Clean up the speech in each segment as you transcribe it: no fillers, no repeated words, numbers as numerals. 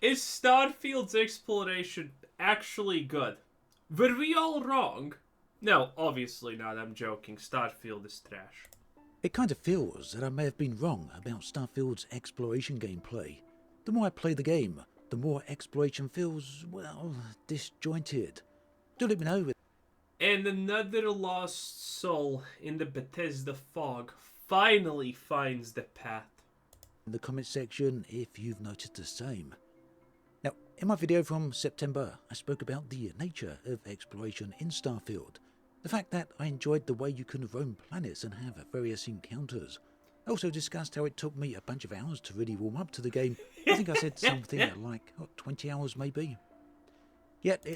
Is Starfield's exploration actually good? Were we all wrong? No, obviously not. I'm joking. Starfield is trash. It kind of feels that I may have been wrong about Starfield's exploration gameplay. The more I play the game, the more exploration feels, well, disjointed. Do let me know. And another lost soul in the Bethesda fog finally finds the path. In the comment section if you've noticed the same. Now, in my video from September, I spoke about the nature of exploration in Starfield. The fact that I enjoyed the way you can roam planets and have various encounters. I also discussed how it took me a bunch of hours to really warm up to the game. I think I said something like, 20 hours maybe? Yet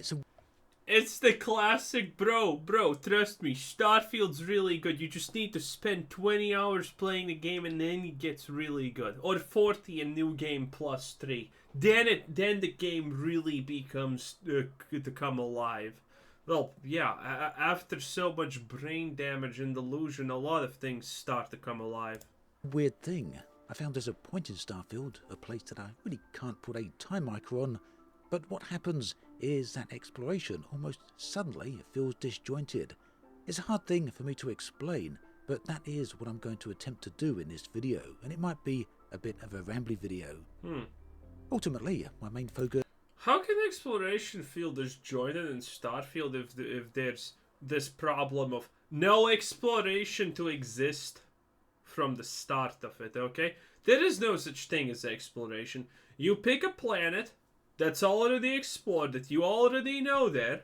It's the classic, bro, trust me, Starfield's really good. You just need to spend 20 hours playing the game and then it gets really good. Or 40 in New Game Plus 3. Then the game really becomes to come alive. Well, yeah, after so much brain damage and delusion, a lot of things start to come alive. weird thing. I found there's a point in Starfield, a place that I really can't put a time marker on, but what happens is that exploration almost suddenly feels disjointed. It's a hard thing for me to explain, but that is what I'm going to attempt to do in this video, and it might be a bit of a rambly video. Ultimately, my main focus... How can exploration feel disjointed in Starfield if there's this problem of no exploration to exist from the start of it, okay? There is no such thing as exploration. You pick a planet that's already explored, that you already know there,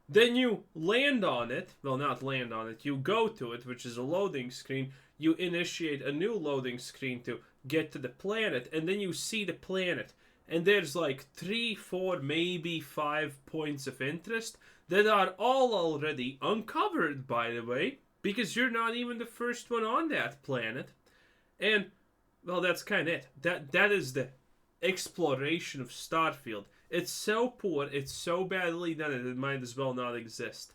then you land on it, well, not land on it, you go to it, which is a loading screen, you initiate a new loading screen to get to the planet, and then you see the planet, and there's like 3, 4, maybe 5 points of interest that are all already uncovered, by the way, because you're not even the first one on that planet. And, well, that's kind of it. That is the exploration of Starfield. It's so poor, it's so badly done, it might as well not exist.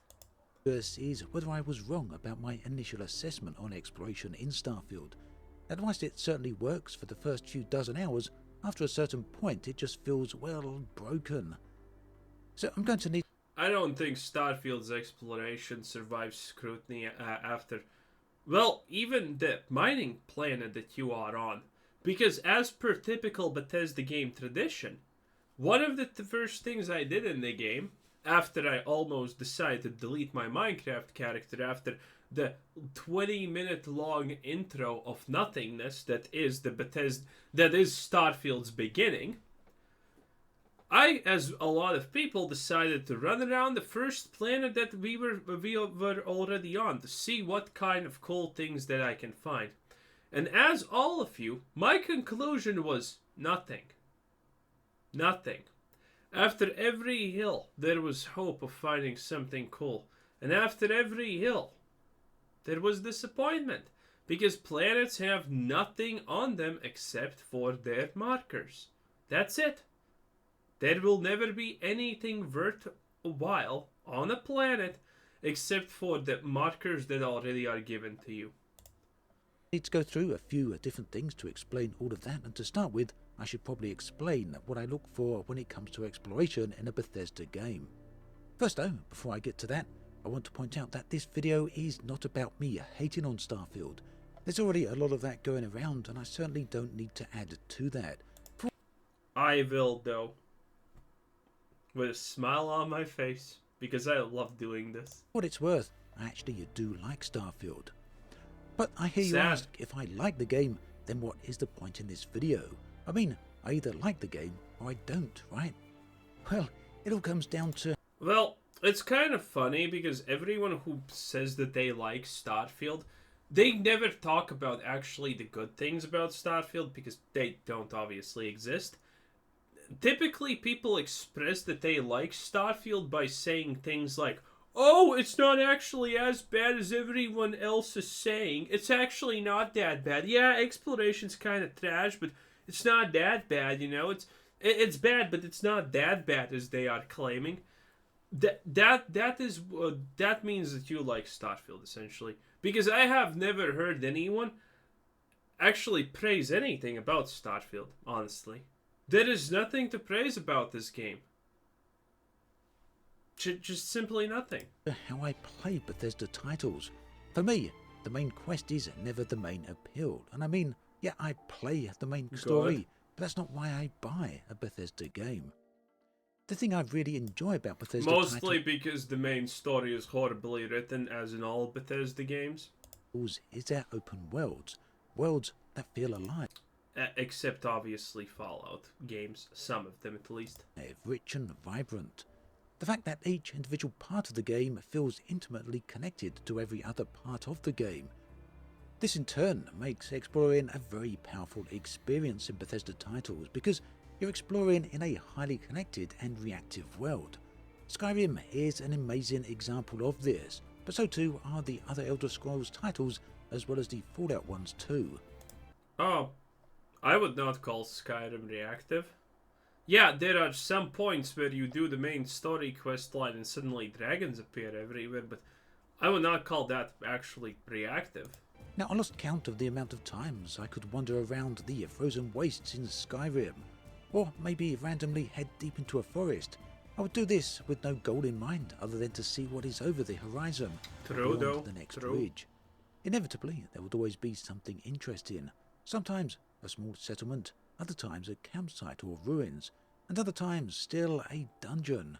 First is whether I was wrong about my initial assessment on exploration in Starfield. And whilst it certainly works for the first few dozen hours, after a certain point it just feels, well, broken. So I'm going to need... I don't think Starfield's exploration survives scrutiny after, well, even the mining planet that you are on. Because as per typical Bethesda game tradition, one of the first things I did in the game, after I almost decided to delete my Minecraft character after the 20-minute long intro of nothingness that is Starfield's beginning, I, as a lot of people, decided to run around the first planet that we were already on to see what kind of cool things that I can find. And as all of you, my conclusion was nothing. Nothing. After every hill, there was hope of finding something cool. And after every hill, there was disappointment. Because planets have nothing on them except for their markers. That's it. There will never be anything worthwhile on a planet except for the markers that already are given to you. I need to go through a few different things to explain all of that, and to start with, I should probably explain what I look for when it comes to exploration in a Bethesda game. First though, before I get to that, I want to point out that this video is not about me hating on Starfield. There's already a lot of that going around, and I certainly don't need to add to that. I will, though, with a smile on my face, because I love doing this. For what it's worth, I actually do like Starfield. But I hear you ask, if I like the game, then what is the point in this video? I mean, I either like the game or I don't, right? Well, it all comes down to... Well, it's kind of funny because everyone who says that they like Starfield, they never talk about actually the good things about Starfield because they don't obviously exist. Typically, people express that they like Starfield by saying things like, oh, it's not actually as bad as everyone else is saying. It's actually not that bad. Yeah, exploration's kind of trash, but it's not that bad, you know? It's bad, but it's not that bad as they are claiming. That means that you like Starfield, essentially. Because I have never heard anyone actually praise anything about Starfield, honestly. There is nothing to praise about this game. Just simply nothing. How I play Bethesda titles. For me, the main quest is never the main appeal. And I mean, yeah, I play the main story, but that's not why I buy a Bethesda game. The thing I really enjoy about Bethesda Mostly because the main story is horribly written, as in all Bethesda games. Is their open worlds. Worlds that feel alive. Except, obviously, Fallout games. Some of them, at least. Rich and vibrant. The fact that each individual part of the game feels intimately connected to every other part of the game. This in turn makes exploring a very powerful experience in Bethesda titles because you're exploring in a highly connected and reactive world. Skyrim is an amazing example of this, but so too are the other Elder Scrolls titles as well as the Fallout ones too. Oh, I would not call Skyrim reactive. Yeah, there are some points where you do the main story quest line and suddenly dragons appear everywhere, but I would not call that actually reactive. Now, I lost count of the amount of times I could wander around the frozen wastes in Skyrim, or maybe randomly head deep into a forest. I would do this with no goal in mind other than to see what is over the horizon, True, though. the next True. ridge. Inevitably, there would always be something interesting. Sometimes a small settlement, other times a campsite or ruins, and other times still a dungeon.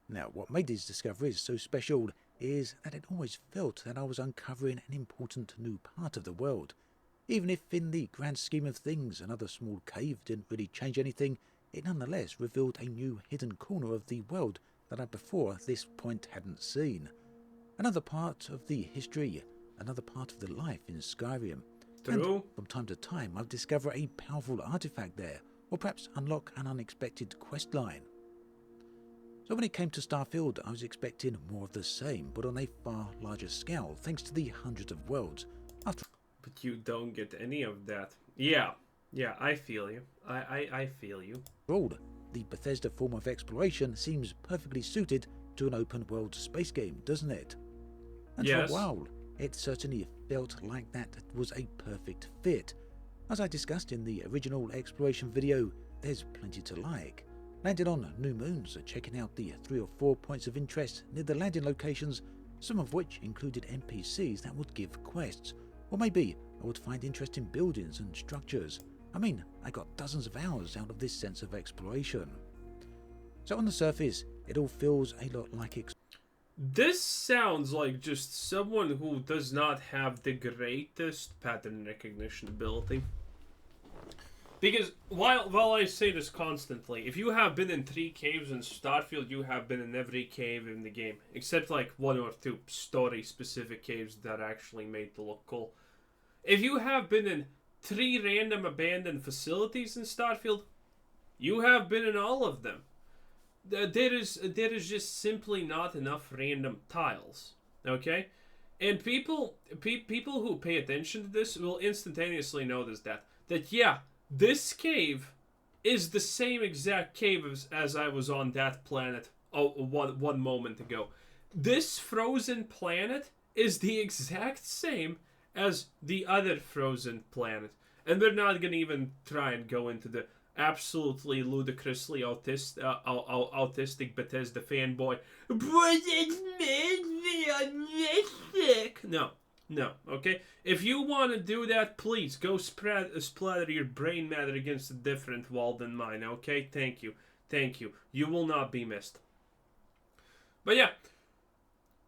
Now, what made these discoveries so special is that it always felt that I was uncovering an important new part of the world. Even if in the grand scheme of things another small cave didn't really change anything, it nonetheless revealed a new hidden corner of the world that I before this point hadn't seen. Another part of the history, another part of the life in Skyrim. True. And from time to time I've discovered a powerful artifact there, or perhaps unlock an unexpected quest line. So when it came to Starfield, I was expecting more of the same, but on a far larger scale, thanks to the hundreds of worlds. But you don't get any of that. Yeah, I feel you. I feel you. All, the Bethesda form of exploration seems perfectly suited to an open world space game, doesn't it? And Yes. for a while, it certainly felt like that was a perfect fit. As I discussed in the original exploration video, there's plenty to like. Landing on new moons, checking out the 3 or 4 points of interest near the landing locations, some of which included NPCs that would give quests, or maybe I would find interesting buildings and structures. I mean, I got dozens of hours out of this sense of exploration. So on the surface, it all feels a lot like This sounds like just someone who does not have the greatest pattern recognition ability. Because while I say this constantly, if you have been in 3 caves in Starfield, you have been in every cave in the game. Except like 1 or 2 story-specific caves that actually made it look cool. If you have been in 3 random abandoned facilities in Starfield, you have been in all of them. There is just simply not enough random tiles. Okay? And people who pay attention to this will instantaneously notice that yeah, this cave is the same exact cave as I was on that planet one moment ago. This frozen planet is the exact same as the other frozen planet. And we're not going to even try and go into the absolutely ludicrously autistic Bethesda fanboy. But it made me autistic. No, okay? If you want to do that, please go splatter your brain matter against a different wall than mine, okay? Thank you. You will not be missed. But yeah,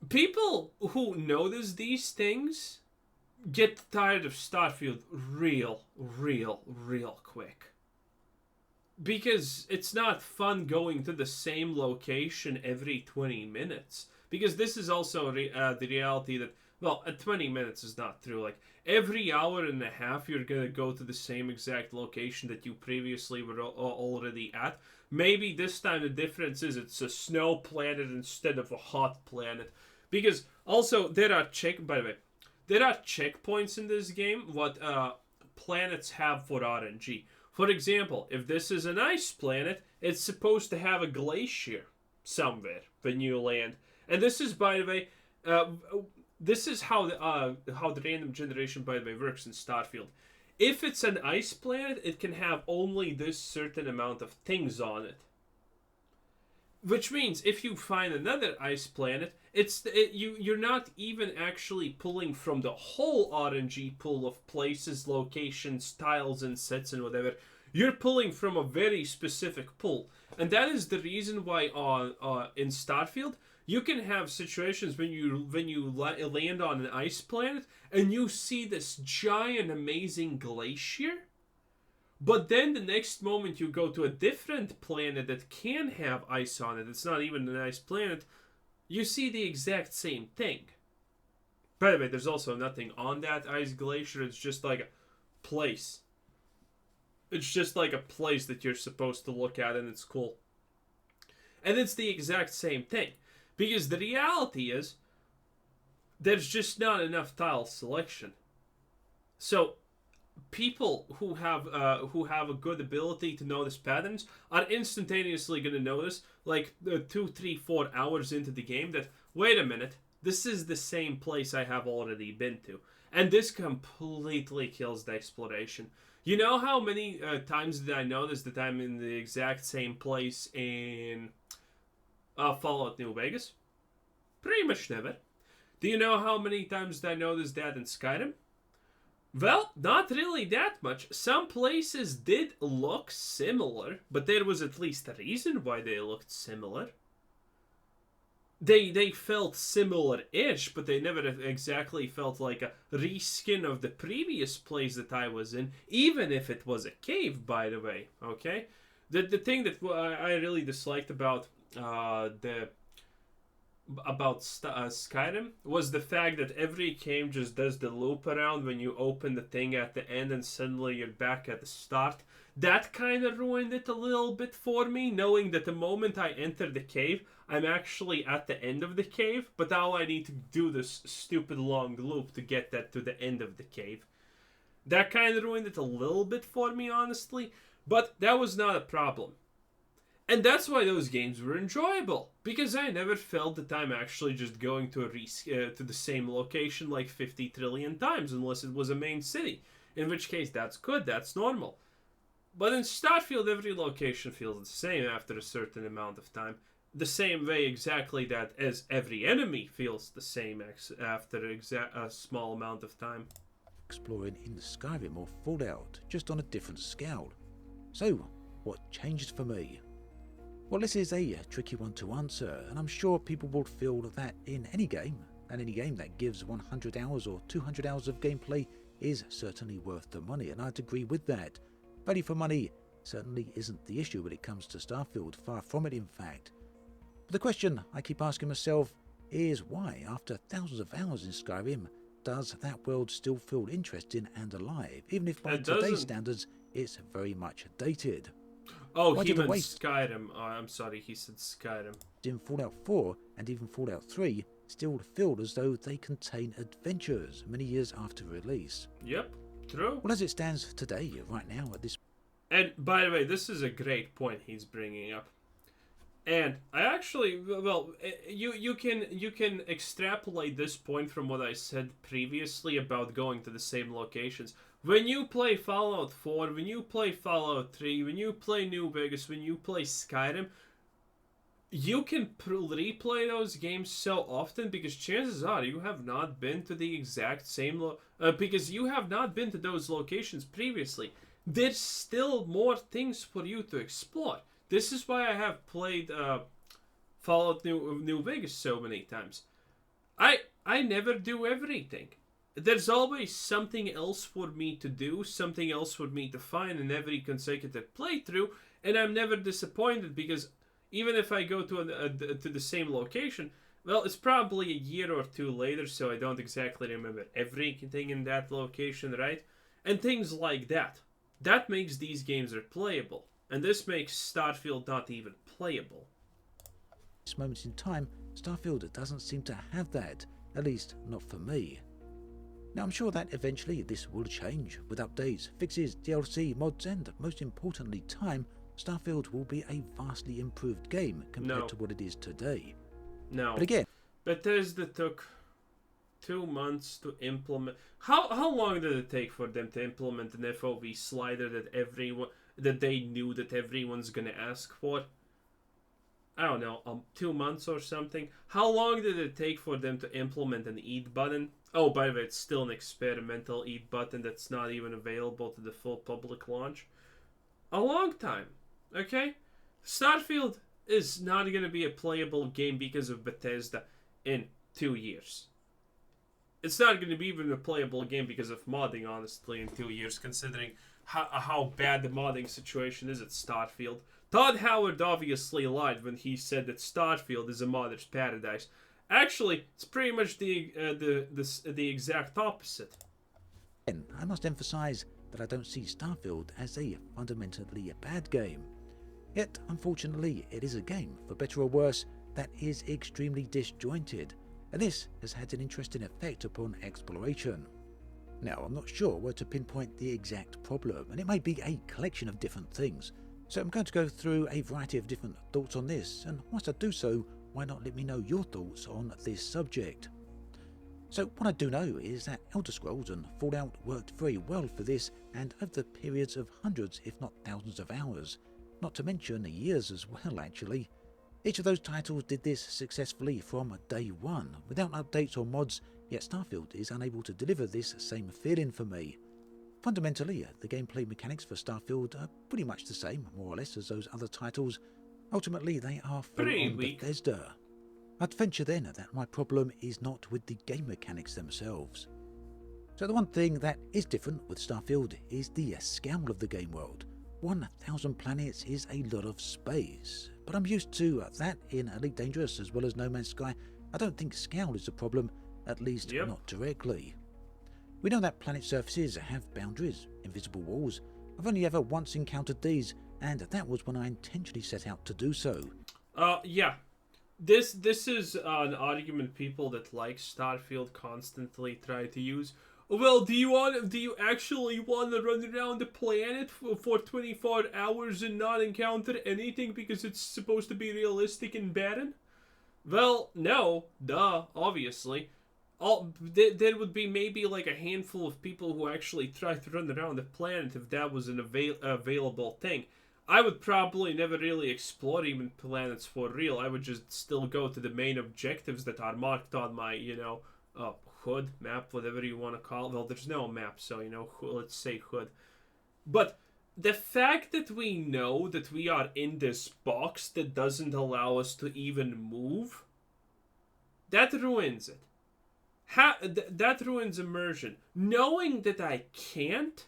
people who notice these things get tired of Starfield real quick. Because it's not fun going to the same location every 20 minutes. Because this is also the reality that, well, 20 minutes is not true. Like, every hour and a half, you're going to go to the same exact location that you previously were already at. Maybe this time the difference is it's a snow planet instead of a hot planet. Because, also, there are checkpoints in this game, what planets have for RNG. For example, if this is an ice planet, it's supposed to have a glacier somewhere when you land. And this is, by the way, this is how the random generation, by the way, works in Starfield. if it's an ice planet, it can have only this certain amount of things on it. Which means if you find another ice planet, you're not even actually pulling from the whole RNG pool of places, locations, tiles, and sets and whatever. You're pulling from a very specific pool, and that is the reason why in Starfield you can have situations when you land on an ice planet and you see this giant, amazing glacier. But then the next moment you go to a different planet that can have ice on it, it's not even an ice planet, you see the exact same thing. By the way, there's also nothing on that ice glacier, it's just like a place. It's just like a place that you're supposed to look at, and it's cool. And it's the exact same thing. Because the reality is, there's just not enough tile selection. So people who have a good ability to notice patterns are instantaneously going to notice, like 2, 3, 4 hours into the game, that wait a minute, this is the same place I have already been to, and this completely kills the exploration. You know how many times did I notice that I'm in the exact same place in Fallout New Vegas? Pretty much never. Do you know how many times did I notice that in Skyrim? Well, not really that much. Some places did look similar, but there was at least a reason why they looked similar. They felt similar-ish, but they never exactly felt like a reskin of the previous place that I was in, even if it was a cave, by the way, okay? The thing that I really disliked about Skyrim was the fact that every game just does the loop around when you open the thing at the end and suddenly you're back at the start. That kind of ruined it a little bit for me, knowing that the moment I enter the cave, I'm actually at the end of the cave, but now I need to do this stupid long loop to get that to the end of the cave. That kind of ruined it a little bit for me, honestly, but that was not a problem. And that's why those games were enjoyable, because I never felt that I'm actually just going to to the same location like 50 trillion times, unless it was a main city, in which case that's good, that's normal. But in Starfield, every location feels the same after a certain amount of time, the same way exactly that as every enemy feels the same after a small amount of time. Exploring in Skyrim or Fallout, just on a different scale. So, what changed for me? Well, this is a tricky one to answer, and I'm sure people will feel that in any game, and any game that gives 100 hours or 200 hours of gameplay is certainly worth the money, and I'd agree with that. Value for money certainly isn't the issue when it comes to Starfield, far from it in fact. But the question I keep asking myself is why, after thousands of hours in Skyrim, does that world still feel interesting and alive, even if by today's standards it's very much dated? Oh, he meant Skyrim. Oh, I'm sorry, he said Skyrim. In Fallout 4 and even Fallout 3 still feel as though they contain adventures many years after release. Yep, true. Well, as it stands today, right now, at this... And, by the way, this is a great point he's bringing up. And I actually, well, you can extrapolate this point from what I said previously about going to the same locations. When you play Fallout 4, when you play Fallout 3, when you play New Vegas, when you play Skyrim, you can replay those games so often because chances are you have not been to the exact same because you have not been to those locations previously. There's still more things for you to explore. This is why I have played Fallout New Vegas so many times. I never do everything. There's always something else for me to do, something else for me to find in every consecutive playthrough, and I'm never disappointed because even if I go to the same location, well, it's probably a year or two later, so I don't exactly remember everything in that location, right? And things like that. That makes these games replayable, and this makes Starfield not even playable. At this moment in time, Starfield doesn't seem to have that, at least not for me. Now, I'm sure that eventually this will change with updates, fixes, DLC, mods, and most importantly, time. Starfield will be a vastly improved game compared to what it is today. No. But again, Bethesda took 2 months to implement. How long did it take for them to implement an FOV slider that they knew that everyone's gonna ask for? I don't know, 2 months or something. How long did it take for them to implement an eat button? Oh, by the way, it's still an experimental eat button that's not even available to the full public launch. A long time, okay? Starfield is not going to be a playable game because of Bethesda in 2 years. It's not going to be even a playable game because of modding, honestly, in 2 years, considering how bad the modding situation is at Starfield. Todd Howard obviously lied when he said that Starfield is a modder's paradise. Actually, it's pretty much the exact opposite. And I must emphasise that I don't see Starfield as a fundamentally bad game. Yet, unfortunately, it is a game, for better or worse, that is extremely disjointed, and this has had an interesting effect upon exploration. Now, I'm not sure where to pinpoint the exact problem, and it may be a collection of different things, so I'm going to go through a variety of different thoughts on this, and once I do so, why not let me know your thoughts on this subject? So what I do know is that Elder Scrolls and Fallout worked very well for this, and over the periods of hundreds if not thousands of hours, not to mention years as well actually. Each of those titles did this successfully from day one, without updates or mods, yet Starfield is unable to deliver this same feeling for me. Fundamentally, the gameplay mechanics for Starfield are pretty much the same, more or less, as those other titles. Ultimately, they are full-on Bethesda. I'd venture then that my problem is not with the game mechanics themselves. So the one thing that is different with Starfield is the scale of the game world. 1,000 planets is a lot of space, but I'm used to that in Elite Dangerous as well as No Man's Sky. I don't think scale is the problem, at least not directly. We know that planet surfaces have boundaries, invisible walls. I've only ever once encountered these, and that was when I intentionally set out to do so. Yeah. This is an argument people that like Starfield constantly try to use. Well, do you actually want to run around the planet for 24 hours and not encounter anything because it's supposed to be realistic and barren? Well, no, duh, obviously. There would be maybe like a handful of people who actually try to run around the planet if that was an available thing. I would probably never really explore even planets for real. I would just still go to the main objectives that are marked on my, HUD, map, whatever you want to call it. Well, there's no map, so, let's say HUD. But the fact that we know that we are in this box that doesn't allow us to even move, that ruins it. That ruins immersion. Knowing that I can't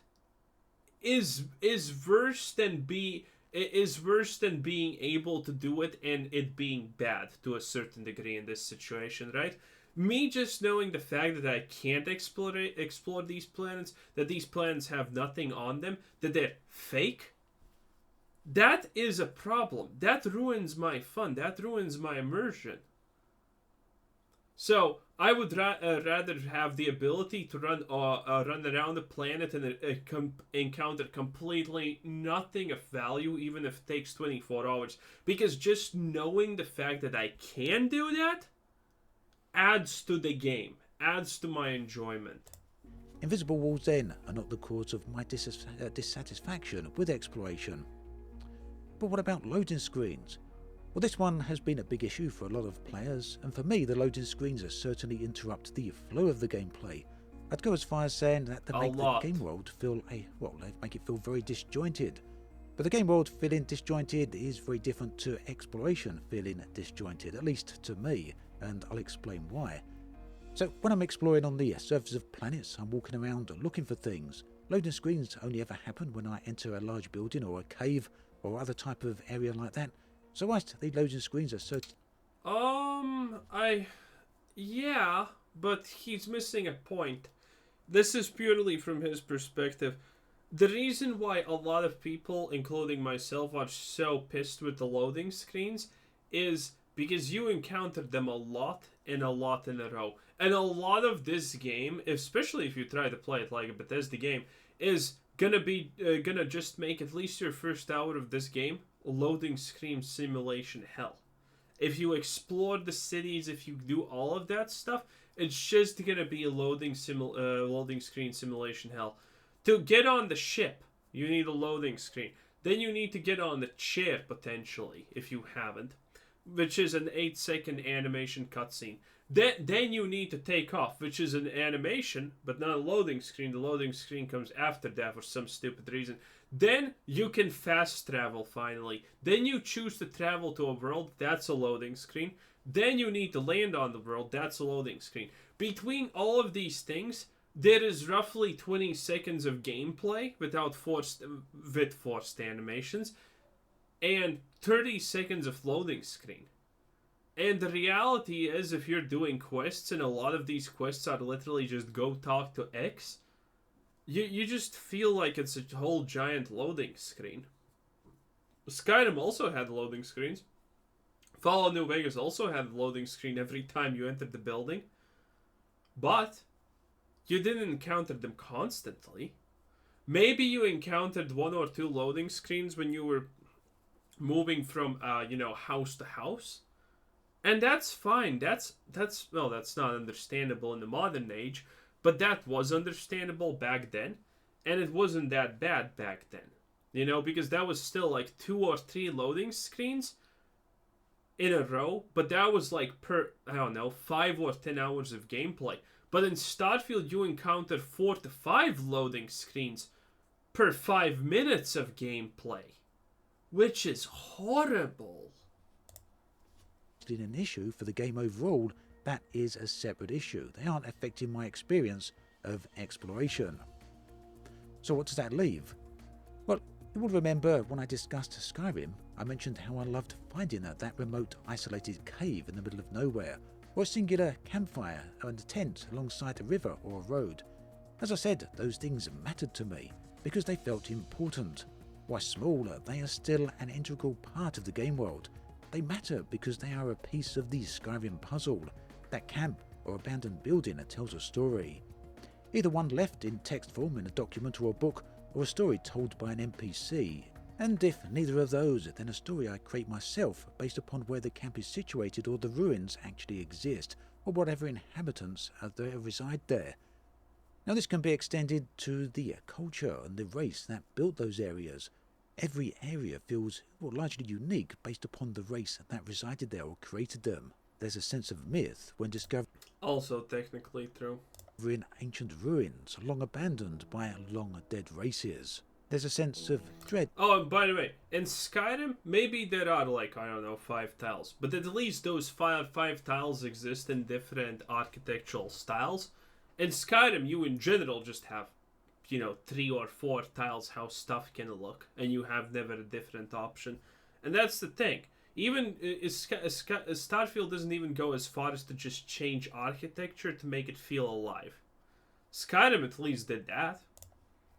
is worse than being able to do it and it being bad to a certain degree in this situation, right? Me just knowing the fact that I can't explore these planets, that these planets have nothing on them, that they're fake, that is a problem. That ruins my fun. That ruins my immersion. So I would rather have the ability to run around the planet and encounter completely nothing of value, even if it takes 24 hours. Because just knowing the fact that I can do that adds to the game, adds to my enjoyment. Invisible walls then are not the cause of my dissatisfaction with exploration. But what about loading screens? Well, this one has been a big issue for a lot of players, and for me the loading screens certainly interrupt the flow of the gameplay. I'd go as far as saying that they make the game world feel they make it feel very disjointed. But the game world feeling disjointed is very different to exploration feeling disjointed, at least to me, and I'll explain why. So when I'm exploring on the surface of planets, I'm walking around looking for things. Loading screens only ever happen when I enter a large building or a cave or other type of area like that. So whilst the loading screens are so... Yeah, but he's missing a point. This is purely from his perspective. The reason why a lot of people, including myself, are so pissed with the loading screens is because you encounter them a lot in a row. And a lot of this game, especially if you try to play it like a Bethesda game, is gonna just make at least your first hour of this game loading screen simulation hell. If you explore the cities, if you do all of that stuff, It's just gonna be a loading screen simulation hell. To get on the ship, you need a loading screen. Then you need to get on the chair potentially if you haven't, which is an 8-second animation cutscene. Then you need to take off, which is an animation, but not a loading screen. The loading screen comes after that for some stupid reason. Then you can fast travel finally. Then you choose to travel to a world, that's a loading screen. Then you need to land on the world, that's a loading screen. Between all of these things, there is roughly 20 seconds of gameplay with forced animations, and 30 seconds of loading screen. And the reality is, if you're doing quests, and a lot of these quests are literally just go talk to X, you just feel like it's a whole giant loading screen. Skyrim also had loading screens. Fallout New Vegas also had a loading screen every time you entered the building. But you didn't encounter them constantly. Maybe you encountered 1 or 2 loading screens when you were moving from house to house. And that's fine. That's not understandable in the modern age, but that was understandable back then, and it wasn't that bad back then. Because that was still like 2 or 3 loading screens in a row, but that was like per 5 or 10 hours of gameplay. But in Starfield you encounter 4 to 5 loading screens per 5 minutes of gameplay, which is horrible. In an issue for the game overall, that is a separate issue. They aren't affecting my experience of exploration. So what does that leave? Well, you will remember when I discussed Skyrim, I mentioned how I loved finding that remote isolated cave in the middle of nowhere, or a singular campfire and a tent alongside a river or a road. As I said, those things mattered to me because they felt important. While smaller, they are still an integral part of the game world. They matter because they are a piece of the Skyrim puzzle. That camp or abandoned building that tells a story. Either one left in text form in a document or a book, or a story told by an NPC. And if neither of those, then a story I create myself based upon where the camp is situated or the ruins actually exist, or whatever inhabitants reside there. Now this can be extended to the culture and the race that built those areas. Every area feels largely unique based upon the race that resided there or created them. There's a sense of myth when discovering Also technically true. Ancient ruins long abandoned by long dead races. There's a sense of dread. Oh, and by the way, in Skyrim, maybe there are 5 tiles, but at least those five tiles exist in different architectural styles. In Skyrim, you in general just have 3 or 4 tiles how stuff can look, and you have never a different option. And that's the thing. Even Starfield doesn't even go as far as to just change architecture to make it feel alive. Skyrim at least did that.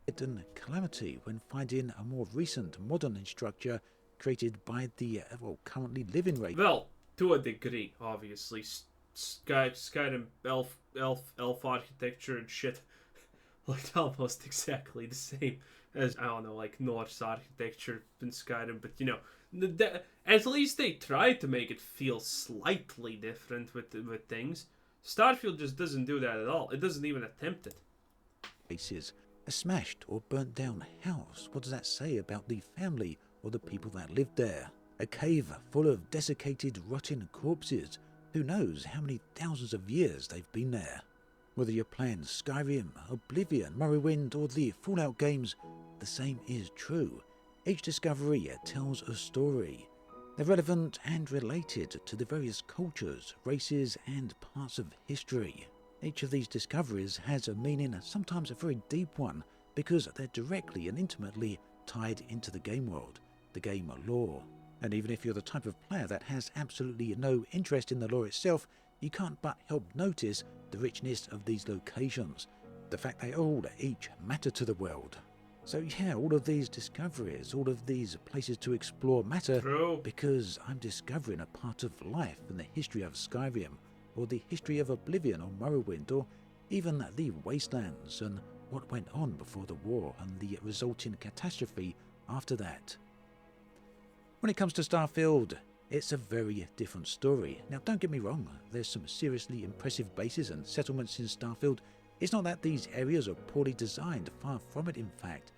And calamity when finding a more recent modern structure created by the currently living race. Well, to a degree, obviously. Skyrim elf architecture and shit looked almost exactly the same as, Norse architecture in Skyrim, but at least they tried to make it feel slightly different with things. Starfield just doesn't do that at all. It doesn't even attempt it. A smashed or burnt down house. What does that say about the family or the people that lived there? A cave full of desiccated, rotting corpses. Who knows how many thousands of years they've been there? Whether you're playing Skyrim, Oblivion, Morrowind, or the Fallout games, the same is true. Each discovery tells a story. They're relevant and related to the various cultures, races, and parts of history. Each of these discoveries has a meaning, sometimes a very deep one, because they're directly and intimately tied into the game world, the game lore. And even if you're the type of player that has absolutely no interest in the lore itself, you can't but help notice the richness of these locations, the fact they all each matter to the world. So yeah, all of these discoveries, all of these places to explore matter. True. Because I'm discovering a part of life and the history of Skyrim, or the history of Oblivion or Morrowind, or even the Wastelands and what went on before the war and the resulting catastrophe after that. When it comes to Starfield, it's a very different story. Now, don't get me wrong, there's some seriously impressive bases and settlements in Starfield. It's not that these areas are poorly designed, far from it in fact.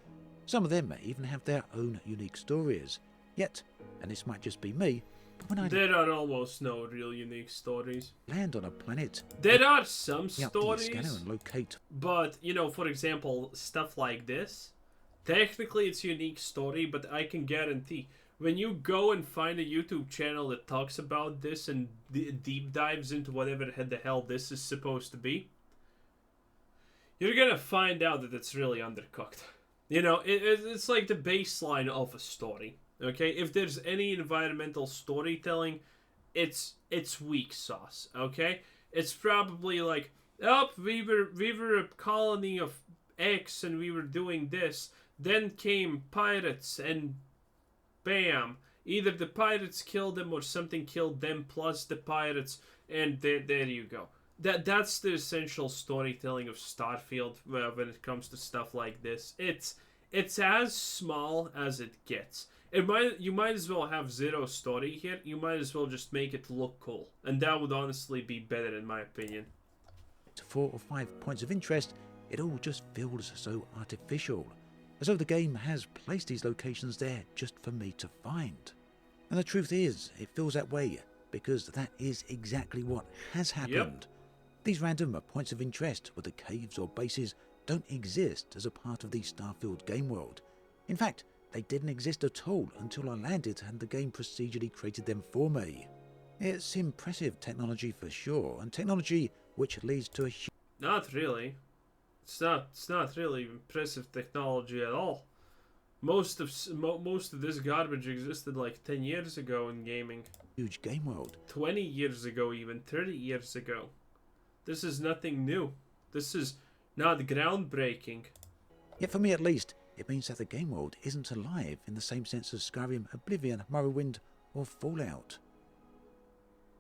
Some of them even have their own unique stories. Yet, and this might just be me, but when I There are almost no real unique stories. land on a planet, There are some the stories, scanner and locate but, you know, for example, stuff like this, technically it's a unique story, but I can guarantee, when you go and find a YouTube channel that talks about this and deep dives into whatever the hell this is supposed to be, you're gonna find out that it's really undercooked. You know, it's like the baseline of a story. Okay, if there's any environmental storytelling, it's weak sauce. Okay, it's probably like, oh, we were a colony of X and we were doing this. Then came pirates and bam, either the pirates killed them or something killed them plus the pirates, and there you go. That's the essential storytelling of Starfield when it comes to stuff like this. It's as small as it gets. You might as well have zero story here. You might as well just make it look cool, and that would honestly be better in my opinion. 4 or 5 points of interest, it all just feels so artificial, as though the game has placed these locations there just for me to find. And the truth is, it feels that way because that is exactly what has happened. Yep. These random points of interest, whether caves or bases, don't exist as a part of the Starfield game world. In fact, they didn't exist at all until I landed and the game procedurally created them for me. It's impressive technology for sure, and technology which leads to a huge... Not really. It's not really impressive technology at all. Most of this garbage existed like 10 years ago in gaming. Huge game world. 20 years ago, even 30 years ago. This is nothing new. This is not groundbreaking. Yet for me at least, it means that the game world isn't alive in the same sense as Skyrim, Oblivion, Morrowind, or Fallout.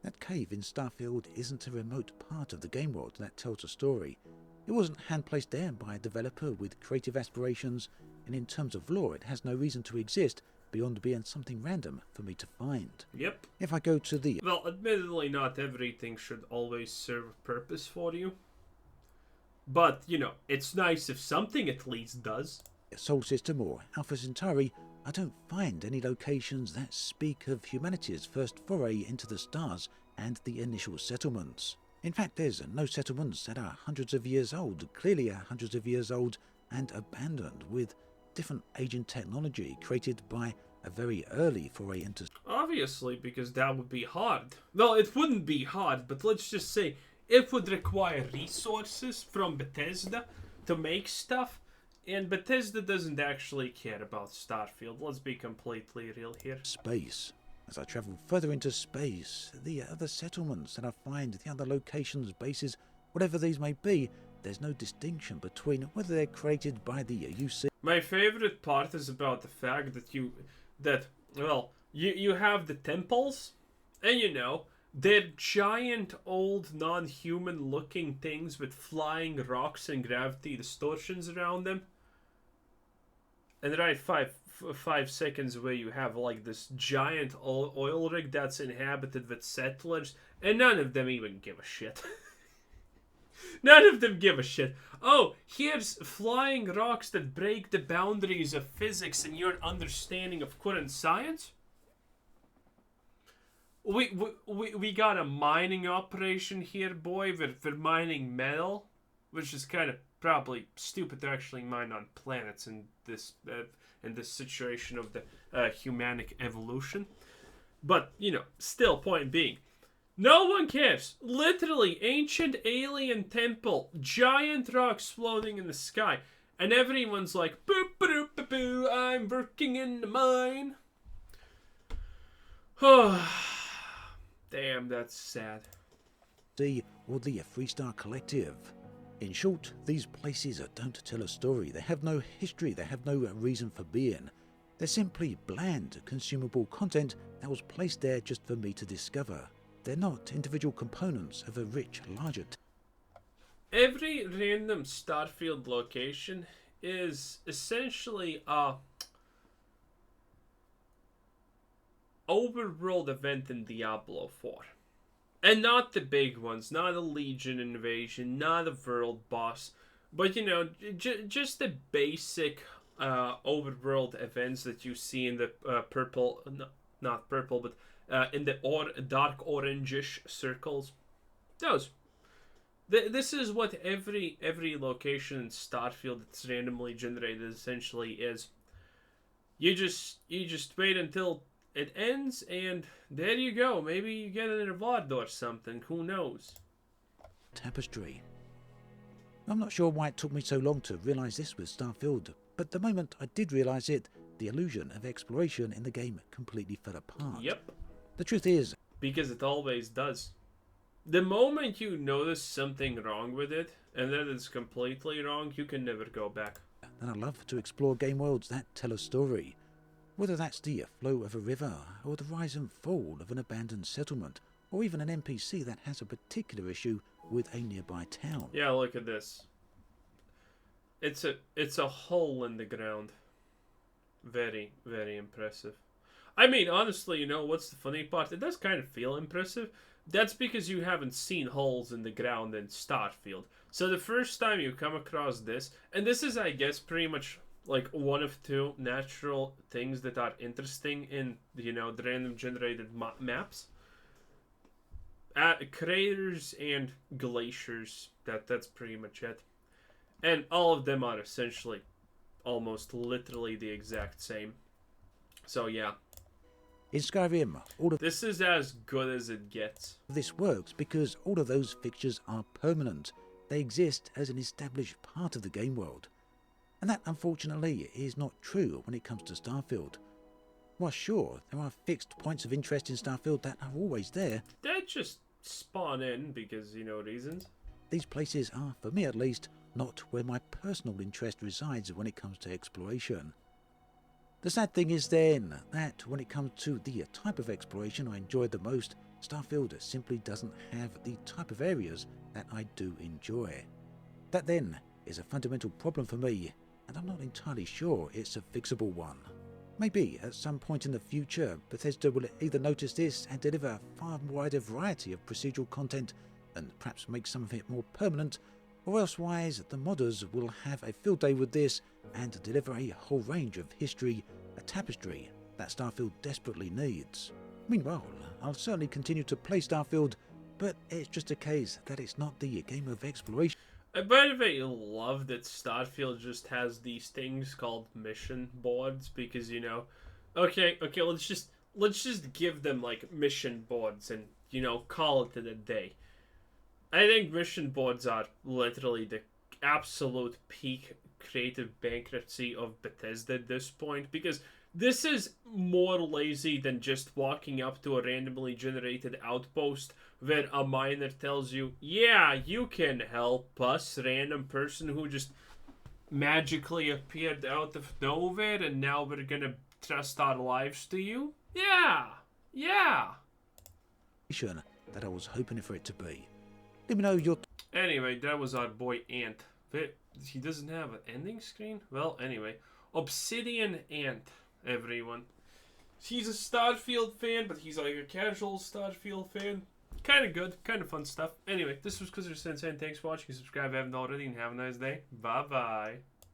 That cave in Starfield isn't a remote part of the game world that tells a story. It wasn't hand-placed there by a developer with creative aspirations, and in terms of lore it has no reason to exist beyond being something random for me to find. Yep. If I go to the... Well, admittedly, not everything should always serve a purpose for you. But, you know, it's nice if something at least does. Sol System or Alpha Centauri, I don't find any locations that speak of humanity's first foray into the stars and the initial settlements. In fact, there's no settlements that are hundreds of years old, clearly are hundreds of years old and abandoned, with different aging technology created by a very early foray into... Obviously, because that would be hard. Well, it wouldn't be hard, but let's just say it would require resources from Bethesda to make stuff, and Bethesda doesn't actually care about Starfield. Let's be completely real here. Space. As I travel further into space, the other settlements that I find, the other locations, bases, whatever these may be, there's no distinction between whether they're created by the UC. My favorite part is about the fact that you have the temples, and you know, they're giant old non-human looking things with flying rocks and gravity distortions around them. And right 5 seconds away you have like this giant oil rig that's inhabited with settlers, and none of them even give a shit. None of them give a shit. Oh, here's flying rocks that break the boundaries of physics and your understanding of current science. We got a mining operation here, boy. We're mining metal, which is kind of probably stupid to actually mine on planets in this situation of the humanic evolution. But, you know, still, point being, no one cares. Literally, ancient alien temple, giant rocks floating in the sky, and everyone's like, boop, boop, boop, boop, I'm working in the mine. Damn, that's sad. Or the Freestar Collective. In short, these places don't tell a story. They have no history. They have no reason for being. They're simply bland, consumable content that was placed there just for me to discover. They're not individual components of a rich, larger... Every random Starfield location is essentially overworld event in Diablo 4. And not the big ones, not a Legion invasion, not a world boss, but just the basic overworld events that you see in the purple, no, not purple, but in the dark orangish circles. Those. This is what every location in Starfield that's randomly generated essentially is. You just wait until it ends, and there you go. Maybe you get an reward or something. Who knows? Tapestry. I'm not sure why it took me so long to realise this with Starfield, but the moment I did realise it, the illusion of exploration in the game completely fell apart. Yep. The truth is, because it always does. The moment you notice something wrong with it, and that it's completely wrong, you can never go back. and I love to explore game worlds that tell a story. Whether that's the flow of a river, or the rise and fall of an abandoned settlement, or even an NPC that has a particular issue with a nearby town. Yeah, look at this. It's a hole in the ground. Very, very impressive. I mean, honestly, you know, what's the funny part? It does kind of feel impressive. That's because you haven't seen holes in the ground in Starfield. So the first time you come across this, and this is, I guess, pretty much like one of two natural things that are interesting in, you know, the random generated maps. Craters and glaciers. That's pretty much it. And all of them are essentially almost literally the exact same. So yeah. In Skyrim, all of this is as good as it gets. This works because all of those fixtures are permanent. They exist as an established part of the game world. And that, unfortunately, is not true when it comes to Starfield. Well, sure, there are fixed points of interest in Starfield that are always there. They just spawn in because, you know, reasons. These places are, for me at least, not where my personal interest resides when it comes to exploration. The sad thing is then that when it comes to the type of exploration I enjoy the most, Starfield simply doesn't have the type of areas that I do enjoy. That then is a fundamental problem for me, and I'm not entirely sure it's a fixable one. Maybe at some point in the future, Bethesda will either notice this and deliver a far wider variety of procedural content and perhaps make some of it more permanent, or elsewise the modders will have a field day with this and deliver a whole range of history, a tapestry that Starfield desperately needs. Meanwhile, I'll certainly continue to play Starfield, but it's just a case that it's not the game of exploration. I by the way love that Starfield just has these things called mission boards because, you know, okay, let's just give them like mission boards and, you know, call it a day. I think mission boards are literally the absolute peak creative bankruptcy of Bethesda at this point, because this is more lazy than just walking up to a randomly generated outpost where a miner tells you, yeah, you can help us, random person who just magically appeared out of nowhere and now we're gonna trust our lives to you. Yeah. That I was hoping for it to be. Let me know your... Anyway, that was our boy Ant. He doesn't have an ending screen? Well, anyway. Obsidian Ant, everyone. He's a Starfield fan, but he's like a casual Starfield fan. Kind of good, kind of fun stuff. Anyway, this was Kuzer Sensei, and thanks for watching. Subscribe if you haven't already, and have a nice day. Bye-bye.